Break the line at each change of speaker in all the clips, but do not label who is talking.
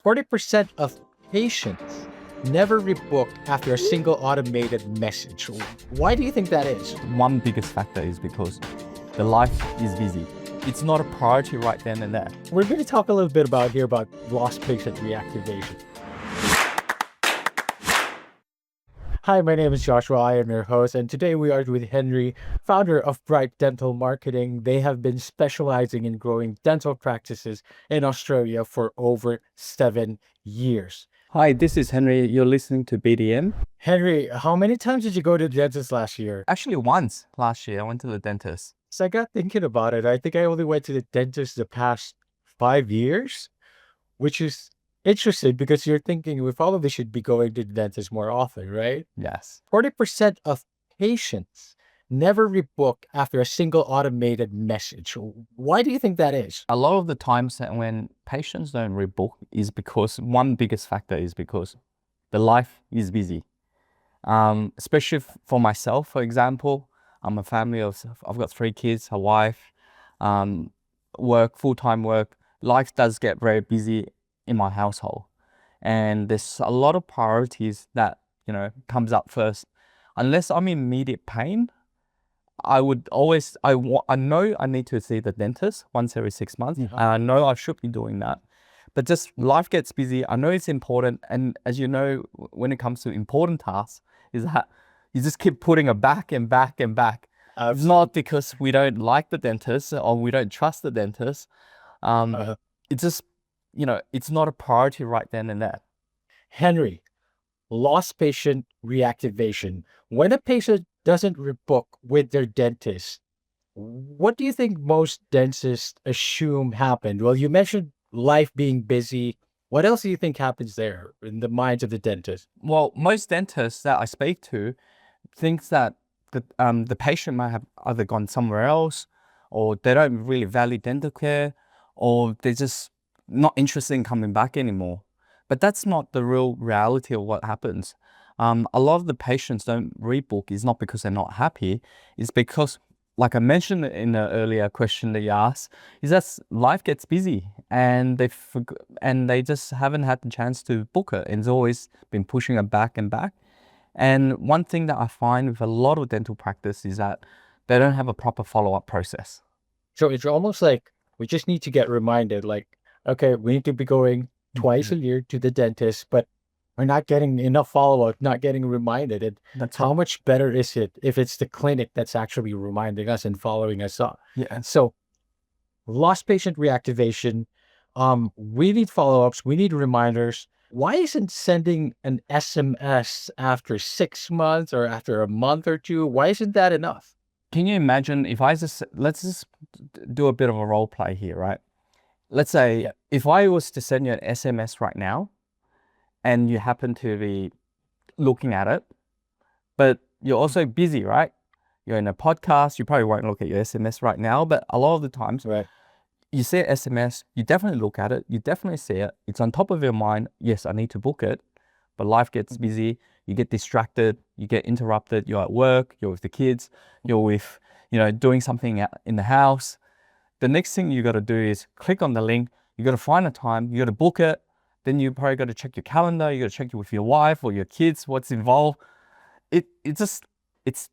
40% of patients never rebook after a single automated message. Why do you think that is?
One biggest factor is because the life is busy. It's not a priority right then and there.
We're going to talk a little bit about lost patient reactivation. Hi, my name is Joshua. I am your host, and today we are with Henry, founder of Bright Dental Marketing. They have been specializing in growing dental practices in Australia for over 7 years.
Hi, this is Henry. You're listening to BDM.
Henry, how many times did you go to the dentist last year?
Actually, once last year, I went to the dentist.
So I got thinking about it. I think I only went to the dentist the past 5 years, which is interesting because you're thinking we probably should be going to the dentist more often, right?
Yes.
40% of patients never rebook after a single automated message. Why do you think that is?
A lot of the times that when patients don't rebook is because one biggest factor is because the life is busy. Especially for myself, for example, I'm a family of, I've got 3 kids, a wife, work, full-time work. Life does get very busy in my household. And there's a lot of priorities that, comes up first. Unless I'm in immediate pain, I would always, I know I need to see the dentist once every 6 months. And I know I should be doing that. But just life gets busy. I know it's important. And as you know, when it comes to important tasks, is that you just keep putting it back and back and back. It's not because we don't like the dentist or we don't trust the dentist. It's just, it's not a priority right then and there.
Henry, lost patient reactivation. When a patient doesn't rebook with their dentist, what do you think most dentists assume happened? Well, you mentioned life being busy. What else do you think happens there in the minds of the dentist?
Well, most dentists that I speak to thinks that the patient might have either gone somewhere else, or they don't really value dental care, or they're just not interested in coming back anymore. But that's not the real reality of what happens. A lot of the patients don't rebook is not because they're not happy. It's because, like I mentioned in the earlier question that you asked, is that life gets busy and they just haven't had the chance to book it. And it's always been pushing it back and back. And one thing that I find with a lot of dental practice is that they don't have a proper follow-up process.
So it's almost like we just need to get reminded, like, okay, we need to be going twice a year to the dentist, but we're not getting enough follow-up, not getting reminded. And
That's
how much better is it if it's the clinic that's actually reminding us and following us up?
Yeah.
So lost patient reactivation, we need follow-ups, we need reminders. Why isn't sending an SMS after 6 months or after a month or two, why isn't that enough?
Can you imagine if let's just do a bit of a role play here, right? Let's say if I was to send you an SMS right now and you happen to be looking at it, but you're also busy, right? You're in a podcast, you probably won't look at your SMS right now, but a lot of the times, you see an SMS, you definitely look at it, you definitely see it, it's on top of your mind, yes, I need to book it, but life gets busy, you get distracted, you get interrupted, you're at work, you're with the kids, you're with, doing something in the house. The next thing you got to do is click on the link, you got to find a time, you got to book it, then you probably got to check your calendar, you got to check it with your wife or your kids, what's involved. It's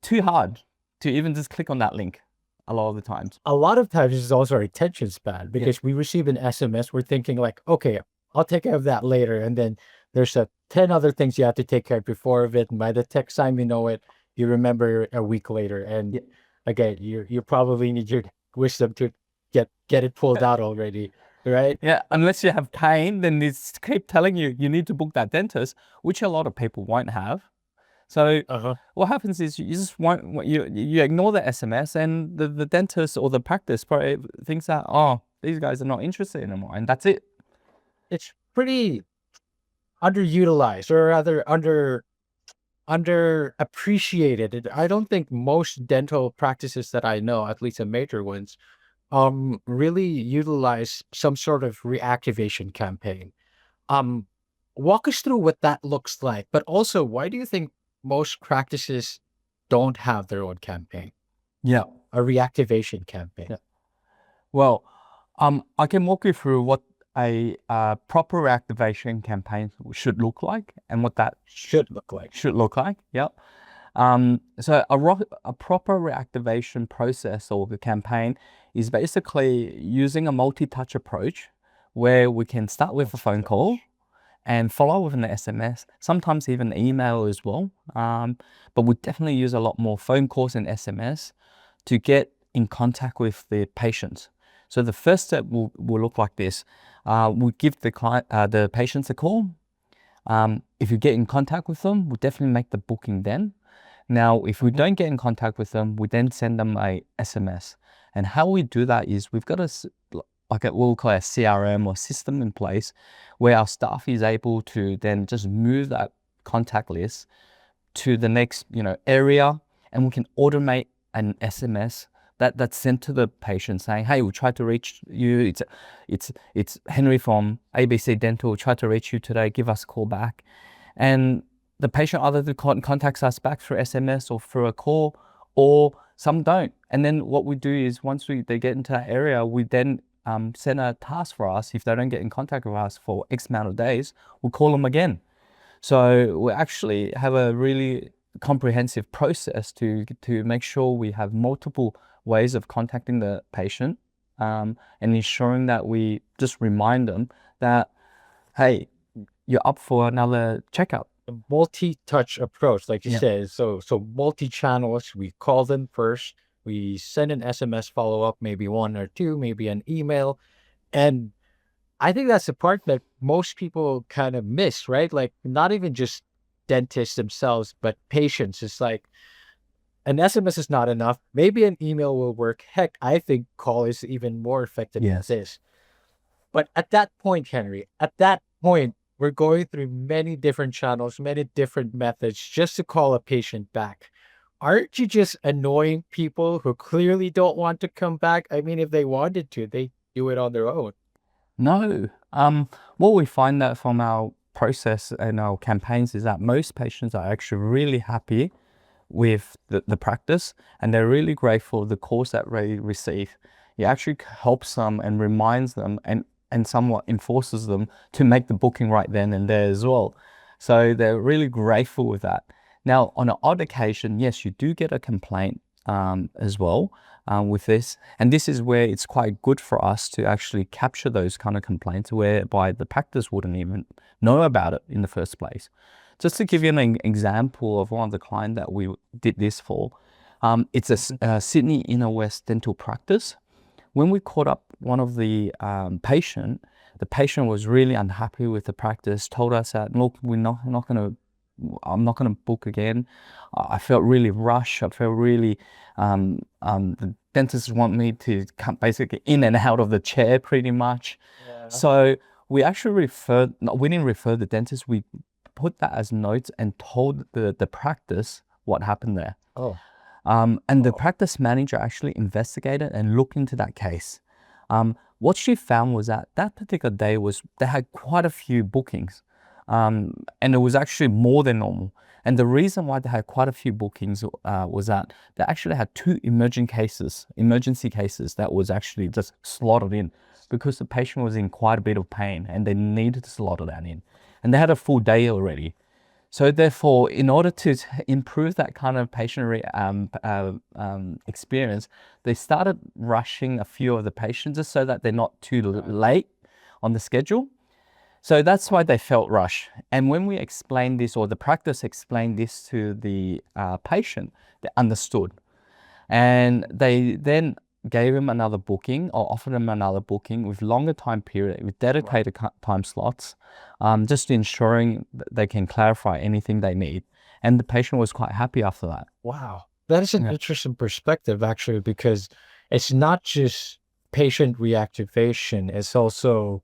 too hard to even just click on that link a lot of the times.
A lot of times it's also our attention span because we receive an SMS, we're thinking like, okay, I'll take care of that later. And then there's 10 other things you have to take care of before of it. And by the text time you know it, you remember a week later. And again, you probably need your wisdom to get it pulled out already, right?
Yeah, unless you have pain, then it's keep telling you need to book that dentist, which a lot of people won't have. So what happens is you just won't, you ignore the SMS, and the dentist or the practice probably thinks that, oh, these guys are not interested anymore, and that's it.
It's pretty underutilized, or rather underappreciated. I don't think most dental practices that I know, at least the major ones, really utilize some sort of reactivation campaign. Um, Walk us through what that looks like, but also why do you think most practices don't have their own campaign,
Yeah.
a reactivation campaign?
Yeah. Well, I can walk you through what a proper reactivation campaign should look like and what that
Should look like.
should look like. Yep. So a proper reactivation process or the campaign is basically using a multi-touch approach where we can start with a phone call and follow with an SMS, sometimes even email as well. But we definitely use a lot more phone calls and SMS to get in contact with the patient. So the first step will look like this. We give the patients a call. If you get in contact with them, we'll definitely make the booking then. Now, if we don't get in contact with them, we then send them a SMS. And how we do that is we've got we'll call it a CRM or system in place where our staff is able to then just move that contact list to the next, area, and we can automate an SMS that's sent to the patient saying, "Hey, we tried to reach you. It's Henry from ABC Dental. We tried to reach you today. Give us a call back." And the patient either contacts us back through SMS or through a call, or some don't. And then what we do is once they get into that area, we then send a task for us. If they don't get in contact with us for X amount of days, we'll call them again. So we actually have a really comprehensive process to make sure we have multiple ways of contacting the patient, and ensuring that we just remind them that, hey, you're up for another checkup.
A multi-touch approach, like you
Yeah.
said. So multi-channels. We call them first. We send an SMS follow-up, maybe one or two, maybe an email. And I think that's the part that most people kind of miss, right? Like not even just dentists themselves, but patients. It's like an SMS is not enough. Maybe an email will work. Heck, I think call is even more effective than
Yes.
this. But at that point, Henry, we're going through many different channels, many different methods just to call a patient back. Aren't you just annoying people who clearly don't want to come back? I mean, if they wanted to, they do it on their own.
No. What we find that from our process and our campaigns is that most patients are actually really happy with the practice, and they're really grateful for the course that they receive. It actually helps them and reminds them and somewhat enforces them to make the booking right then and there as well. So they're really grateful with that. Now, on an odd occasion, yes, you do get a complaint as well with this. And this is where it's quite good for us to actually capture those kind of complaints whereby the practice wouldn't even know about it in the first place. Just to give you an example of one of the clients that we did this for, it's a Sydney Inner West dental practice. When we caught up one of the patient was really unhappy with the practice, told us that, look, I'm not going to book again. I felt really rushed. I felt really, the dentist want me to come basically in and out of the chair pretty much.
Yeah.
So we actually we didn't refer the dentist. We put that as notes and told the practice what happened there.
Oh.
And the practice manager actually investigated and looked into that case. What she found was that particular day they had quite a few bookings, and it was actually more than normal. And the reason why they had quite a few bookings was that they actually had two emergency cases that was actually just slotted in because the patient was in quite a bit of pain and they needed to slot that in. And they had a full day already. So therefore, in order to improve that kind of patient experience, they started rushing a few of the patients just so that they're not too late on the schedule. So that's why they felt rushed. And when we explained this, or the practice explained this to the patient, they understood. And they then gave him another booking or offered him another booking with longer time period, with dedicated time slots, just ensuring that they can clarify anything they need. And the patient was quite happy after that.
Wow. That is an interesting perspective, actually, because it's not just patient reactivation, it's also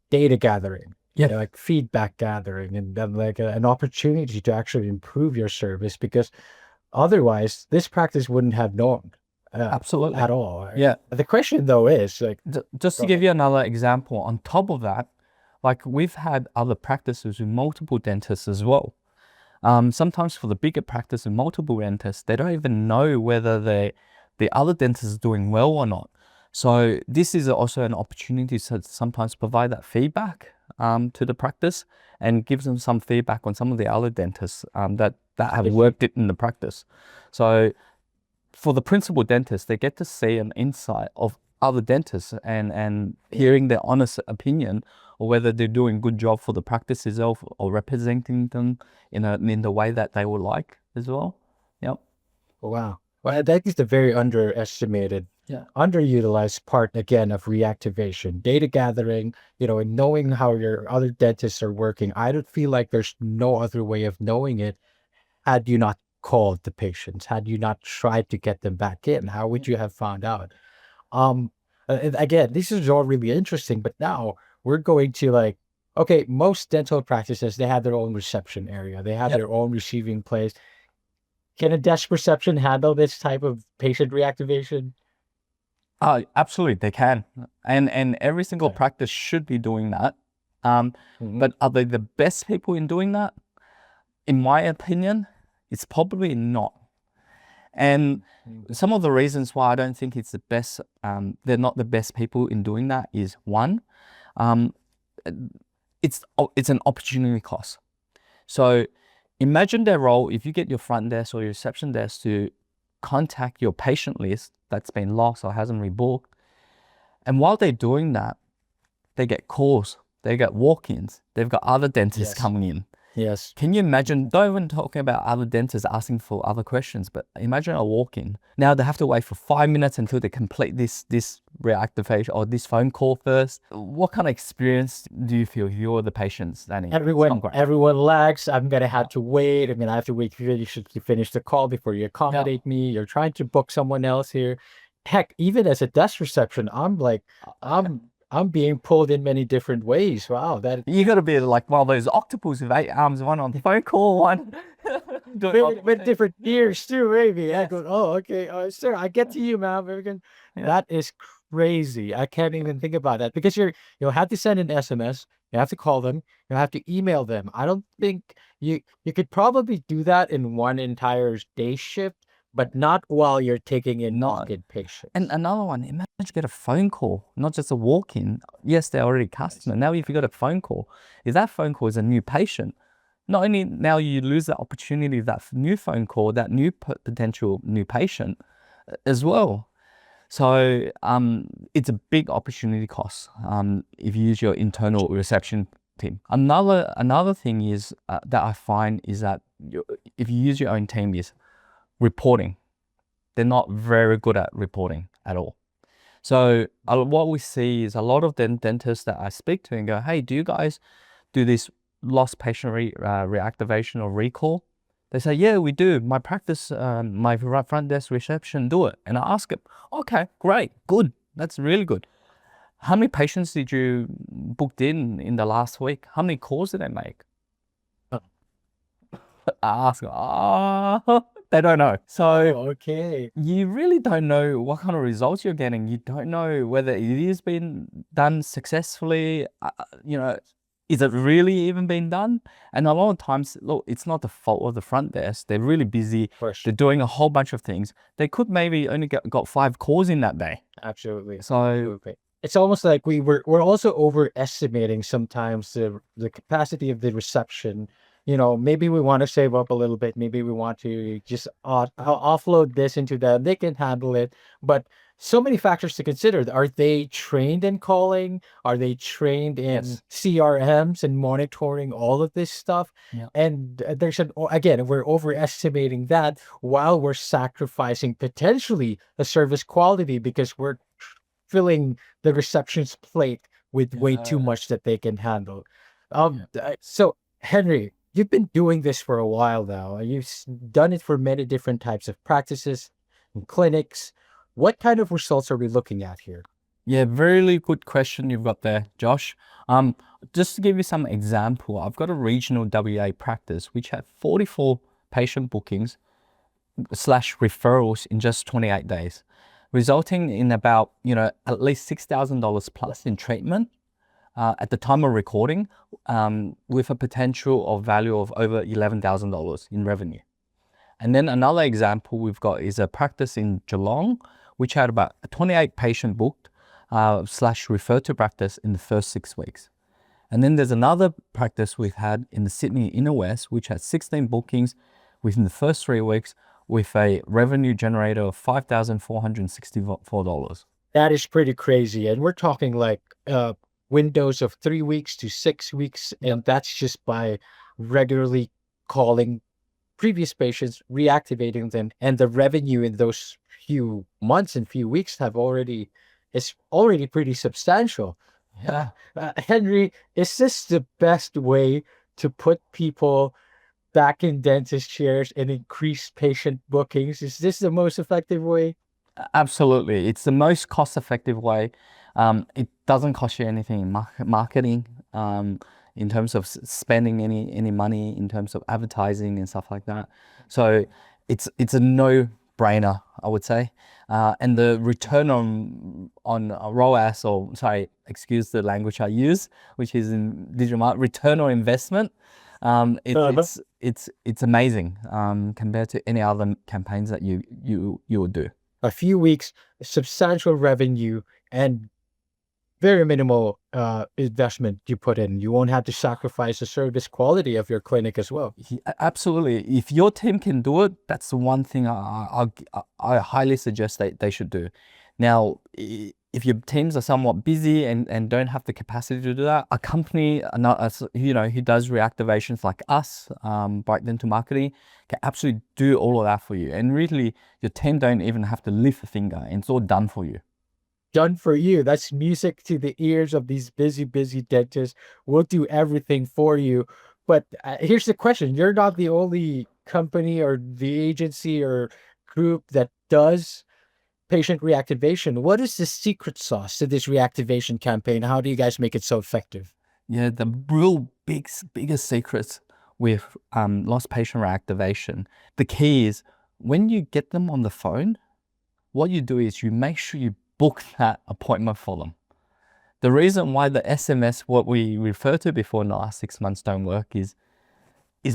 data gathering, like feedback gathering, and then like an opportunity to actually improve your service, because otherwise this practice wouldn't have known
Absolutely.
at all.
Yeah.
The question though is like,
just to give you another example, on top of that, like we've had other practices with multiple dentists as well. Sometimes for the bigger practice with multiple dentists, they don't even know whether the other dentist is doing well or not. So this is also an opportunity to sometimes provide that feedback to the practice and gives them some feedback on some of the other dentists that have worked it in the practice. So for the principal dentist, they get to see an insight of other dentists and hearing their honest opinion or whether they're doing a good job for the practice itself or representing them in the way that they would like as well. Yep.
Wow. Well, that is the very underestimated, underutilized part again of reactivation, data gathering, and knowing how your other dentists are working. I don't feel like there's no other way of knowing it had you not called the patients, had you not tried to get them back in. How would you have found out? Um, and again, this is all really interesting, but now we're going to like, okay, most dental practices, they have their own reception area. They have their own receiving place. Can a desk reception handle this type of patient reactivation?
Absolutely, they can, and every single practice should be doing that. But are they the best people in doing that? In my opinion, it's probably not. And some of the reasons why I don't think it's the best, they're not the best people in doing that is one, um, it's an opportunity cost. So imagine their role, if you get your front desk or your reception desk to contact your patient list that's been lost or hasn't rebooked. And while they're doing that, they get calls, they get walk-ins, they've got other dentists coming in.
Yes.
Can you imagine, don't even talking about other dentists asking for other questions, but imagine a walk-in. Now they have to wait for 5 minutes until they complete this reactivation or this phone call first. What kind of experience do you feel you're the patients, Danny?
Everyone lags. I'm gonna have to wait. I mean, I have to wait for you to finish the call before you accommodate me. You're trying to book someone else here. Heck, even as a desk reception, I'm being pulled in many different ways. Wow, that
You got to be like one of those octopus with 8 arms, one on the phone call, one
with different gears too, maybe. I go, oh, okay, sir, I get to you, ma'am. That is crazy. I can't even think about that because you'll have to send an SMS, you have to call them, you have to email them. I don't think you could probably do that in one entire day shift, but not while you're taking in walk-in patients.
And another one, imagine you get a phone call, not just a walk-in. Yes, they're already a customer. Now, if you got a phone call, if that phone call is a new patient, not only now you lose that opportunity, that new phone call, that new potential new patient as well. So it's a big opportunity cost if you use your internal reception team. Another thing is that I find is that if you use your own team is reporting. They're not very good at reporting at all. So what we see is a lot of dentists that I speak to and go, hey, do you guys do this lost patient reactivation or recall? They say, yeah, we do. My practice, my front desk reception do it. And I ask them, okay, great, good. That's really good. How many patients did you booked in the last week? How many calls did they make? I ask, they don't know. So you really don't know what kind of results you're getting. You don't know whether it is being done successfully. Is it really even being done? And a lot of times, look, it's not the fault of the front desk. They're really busy. They're doing a whole bunch of things. They could maybe only got 5 calls in that day.
Absolutely.
So
it's almost like we're also overestimating sometimes the capacity of the reception. Maybe we want to save up a little bit. Maybe we want to just offload this into them. They can handle it. But so many factors to consider. Are they trained in calling? Are they trained in CRMs and monitoring all of this stuff? And again, we're overestimating that while we're sacrificing potentially a service quality because we're filling the reception's plate with way too much that they can handle. So Henry, you've been doing this for a while now. You've done it for many different types of practices and clinics. What kind of results are we looking at here?
Yeah, very good question you've got there, Josh. Just to give you some example, I've got a regional WA practice which had 44 patient bookings / referrals in just 28 days, resulting in about, at least $6,000 plus in treatment at the time of recording, with a potential of value of over $11,000 in revenue. And then another example we've got is a practice in Geelong, which had about 28 patient booked slash referred to practice in the first 6 weeks. And then there's another practice we've had in the Sydney Inner West, which had 16 bookings within the first 3 weeks with a revenue generator of $5,464.
That is pretty crazy. And we're talking like windows of 3 weeks to 6 weeks. And that's just by regularly calling previous patients, reactivating them. And the revenue in those few months and few weeks is already pretty substantial.
Yeah.
Henry, is this the best way to put people back in dentist chairs and increase patient bookings? Is this the most effective way?
Absolutely. It's the most cost-effective way. It doesn't cost you anything in marketing, in terms of spending any money, in terms of advertising and stuff like that. So it's a no-brainer, I would say. And the return on ROAS, or sorry, excuse the language I use, which is in digital marketing, return on investment. It's amazing compared to any other campaigns that you would do.
A few weeks, substantial revenue, and very minimal investment you put in. You won't have to sacrifice the service quality of your clinic as well.
Absolutely. If your team can do it, that's the one thing I highly suggest they should do. Now, if your teams are somewhat busy and don't have the capacity to do that, a company, who does reactivations like us, Bright Dental Marketing, can absolutely do all of that for you. And really, your team don't even have to lift a finger, and it's all done for you.
Done for you. That's music to the ears of these busy dentists. We'll do everything for you. But here's the question. You're not the only company or the agency or group that does patient reactivation. What is the secret sauce to this reactivation campaign? How do you guys make it so effective?
Yeah, the real biggest secrets with lost patient reactivation, the key is when you get them on the phone, what you do is you make sure you book that appointment for them. The reason why the SMS, what we referred to before in the last 6 months, don't work is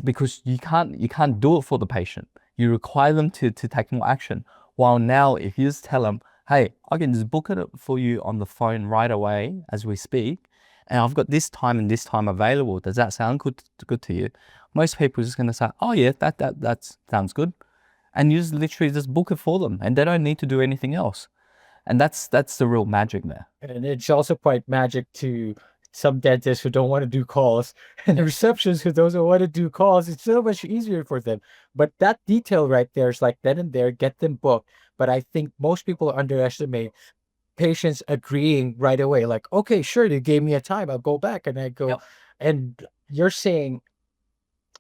because you can't do it for the patient. You require them to take more action. While now, if you just tell them, hey, I can just book it for you on the phone right away as we speak, and I've got this time and this time available. Does that sound good to you? Most people are just going to say, oh yeah, that sounds good. And you just literally just book it for them, and they don't need to do anything else. And that's the real magic there.
And it's also quite magic to some dentists who don't want to do calls and the receptionists who don't want to do calls. It's so much easier for them. But that detail right there is like then and there, get them booked. But I think most people underestimate patients agreeing right away. Like, okay, sure, they gave me a time. I'll go back. And I go,
Yep.
and you're saying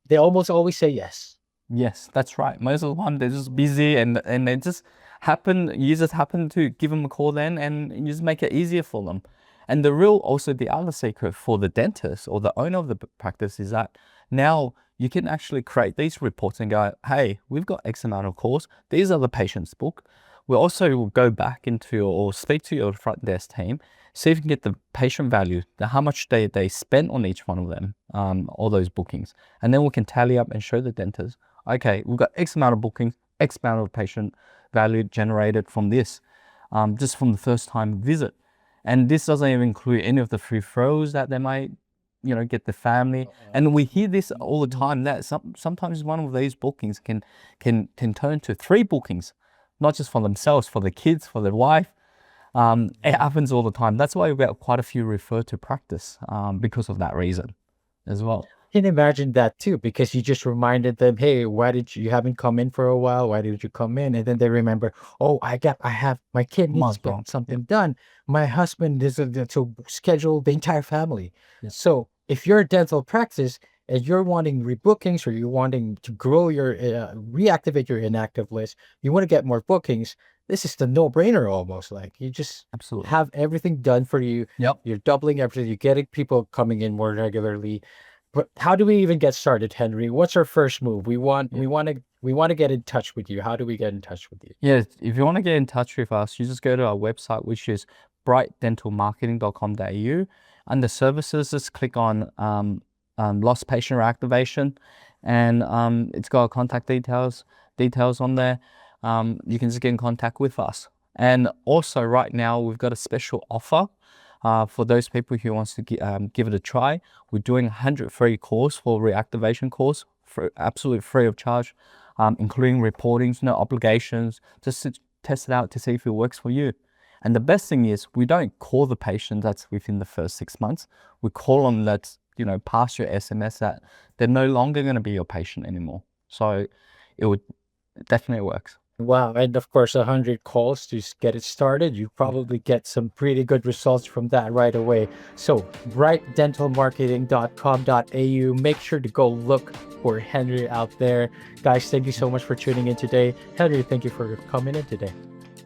they almost always say yes.
Yes, that's right. Most of the time they're just busy and they just you just happen to give them a call then, and you just make it easier for them. And the other secret for the dentist or the owner of the practice is that now you can actually create these reports and go, hey, we've got X amount of calls. These are the patients booked. We also will go back into or speak to your front desk team, see if you can get the patient value, how much they spent on each one of them, all those bookings. And then we can tally up and show the dentist, okay, we've got X amount of bookings, X amount of patient value generated from this, just from the first time visit. And this doesn't even include any of the free throws that they might, get the family. And we hear this all the time, that sometimes one of these bookings can turn to 3 bookings, not just for themselves, for the kids, for their wife. It happens all the time. That's why we have quite a few referred to practice, because of that reason as well.
Can imagine that too, because you just reminded them, hey, why did you haven't come in for a while? Why did you come in? And then they remember, oh, I have my kid needs to get something done. My husband is to schedule the entire family.
Yeah.
So if you're a dental practice and you're wanting rebookings or you're wanting to grow your reactivate your inactive list, you want to get more bookings. This is the no-brainer almost. Like you just
Absolutely
have everything done for you.
Yep.
You're doubling everything. You're getting people coming in more regularly. But how do we even get started, Henry? What's our first move? We want to get in touch with you. How do we get in touch with you?
Yeah, if you want to get in touch with us, you just go to our website, which is brightdentalmarketing.com.au. Under services, just click on lost patient reactivation, and it's got our contact details on there. You can just get in contact with us. And also right now we've got a special offer for those people who wants to give it a try. We're doing 100 free course for reactivation course for absolutely free of charge, including reportings, no obligations, just to test it out to see if it works for you. And the best thing is we don't call the patient that's within the first 6 months. We call them that's, you know, past your SMS that they're no longer going to be your patient anymore. So it definitely works.
Wow. And of course, 100 calls to get it started. You probably get some pretty good results from that right away. So brightdentalmarketing.com.au. Make sure to go look for Henry out there. Guys, thank you so much for tuning in today. Henry, thank you for coming in today.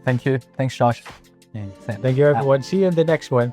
Thank you. Thanks, Josh.
Thank you, everyone. See you in the next one.